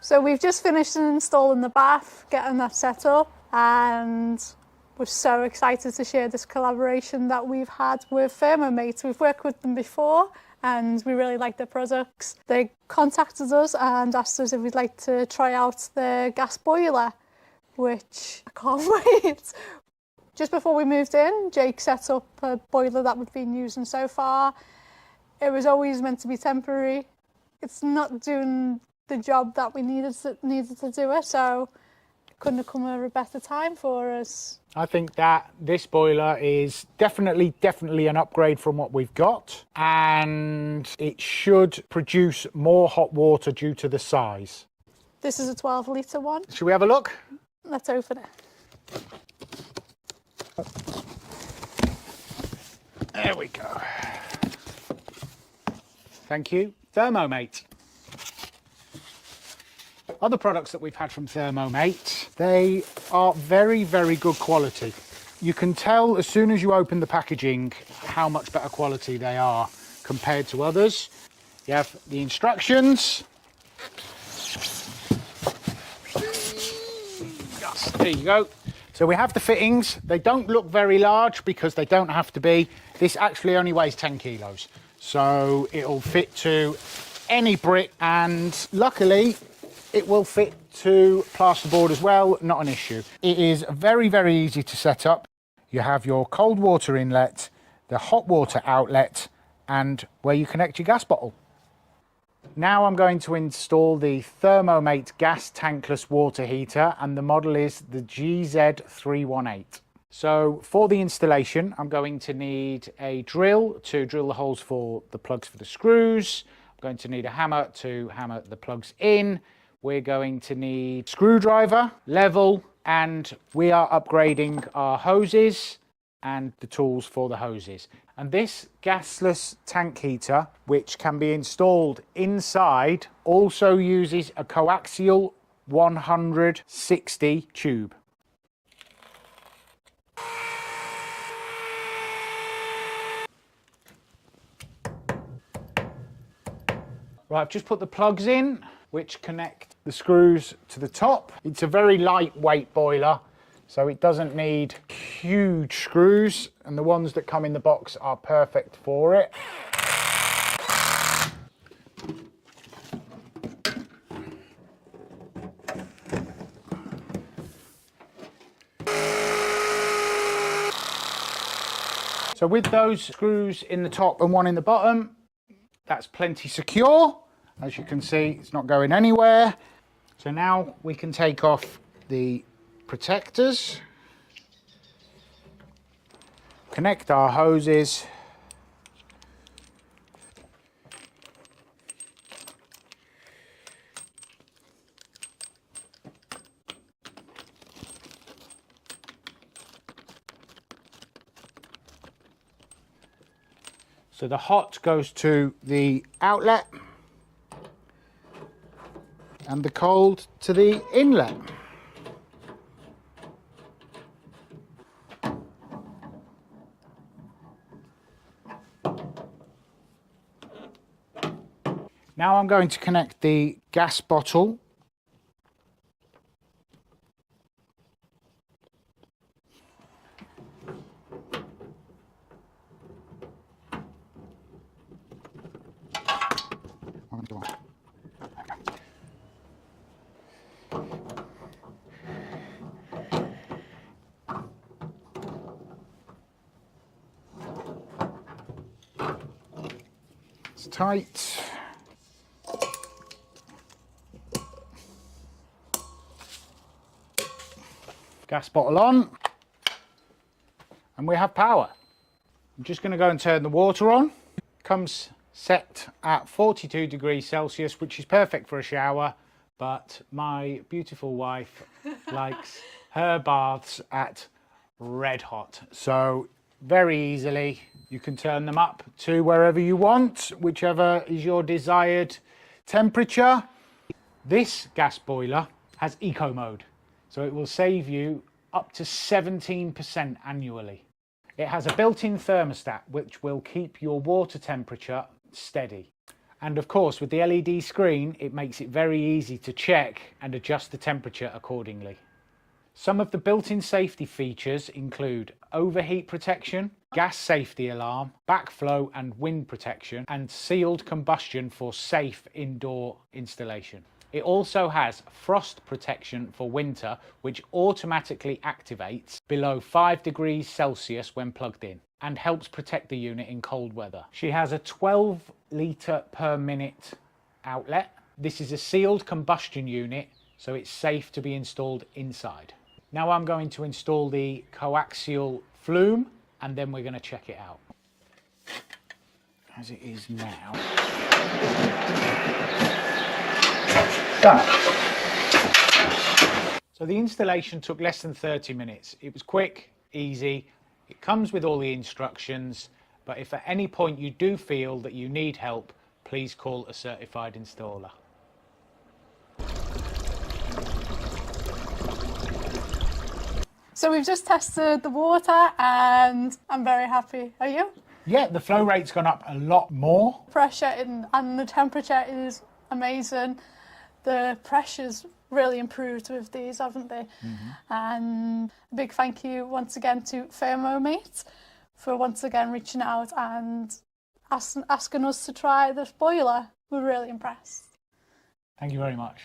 So we've just finished installing the bath, getting that set up, and we're so excited to share this collaboration that we've had with ThermoMate. We've worked with them before and we really like their products. They contacted us and asked us if we'd like to try out their gas boiler, which I can't wait. Just before we moved in, Jake set up a boiler that we've been using so far. It was always meant to be temporary. It's not doing the job that we needed to do it, so it couldn't have come at a better time for us. I think that this boiler is definitely an upgrade from what we've got, and it should produce more hot water due to the size. This is a 12-litre one. Should we have a look? Let's open it. There we go. Thank you, ThermoMate. Other products that we've had from ThermoMate, they are very good quality. You can tell as soon as you open the packaging how much better quality they are compared to others. You have the instructions. There you go. So we have the fittings. They don't look very large because they don't have to be. This actually only weighs 10 kilos. So it'll fit to any brick, and luckily it will fit to plasterboard as well, not an issue. It is very easy to set up. You have your cold water inlet, the hot water outlet, and where you connect your gas bottle. Now I'm going to install the ThermoMate gas tankless water heater, and the model is the GZ318. So for the installation, I'm going to need a drill to drill the holes for the plugs for the screws. I'm going to need a hammer to hammer the plugs in. We're going to need screwdriver, level, and we are upgrading our hoses and the tools for the hoses. And this gasless tank heater, which can be installed inside, also uses a coaxial 160 tube. Right, I've just put the plugs in, which connect the screws to the top. It's a very lightweight boiler, so it doesn't need huge screws, and the ones that come in the box are perfect for it. So with those screws in the top and one in the bottom, that's plenty secure. As you can see, it's not going anywhere. So now we can take off the protectors, connect our hoses, so the hot goes to the outlet and the cold to the inlet. Now I'm going to connect the gas bottle . It's tight. Gas bottle on, and we have power. I'm just going to go and turn the water on. Comes set at 42 degrees Celsius, which is perfect for a shower, but my beautiful wife likes her baths at red hot. So very easily you can turn them up to wherever you want, whichever is your desired temperature. This gas boiler has eco mode, so it will save you up to 17% annually. It has a built-in thermostat which will keep your water temperature steady. And of course, with the LED screen, it makes it very easy to check and adjust the temperature accordingly. Some of the built-in safety features include overheat protection, gas safety alarm, backflow and wind protection, and sealed combustion for safe indoor installation. It also has frost protection for winter, which automatically activates below 5 degrees Celsius when plugged in, and helps protect the unit in cold weather. She has a 12 litre per minute outlet. This is a sealed combustion unit, so it's safe to be installed inside. Now I'm going to install the coaxial flume, and then we're going to check it out. As it is now. Done. So the installation took less than 30 minutes. It was quick, easy. It comes with all the instructions, but if at any point you do feel that you need help, please call a certified installer. So we've just tested the water and I'm very happy. Are you? Yeah, the flow rate's gone up a lot more. Pressure and the temperature is amazing. The pressure's really improved with these, haven't they? And a big thank you once again to ThermoMate for once again reaching out and asking us to try this boiler. We're really impressed. Thank you very much.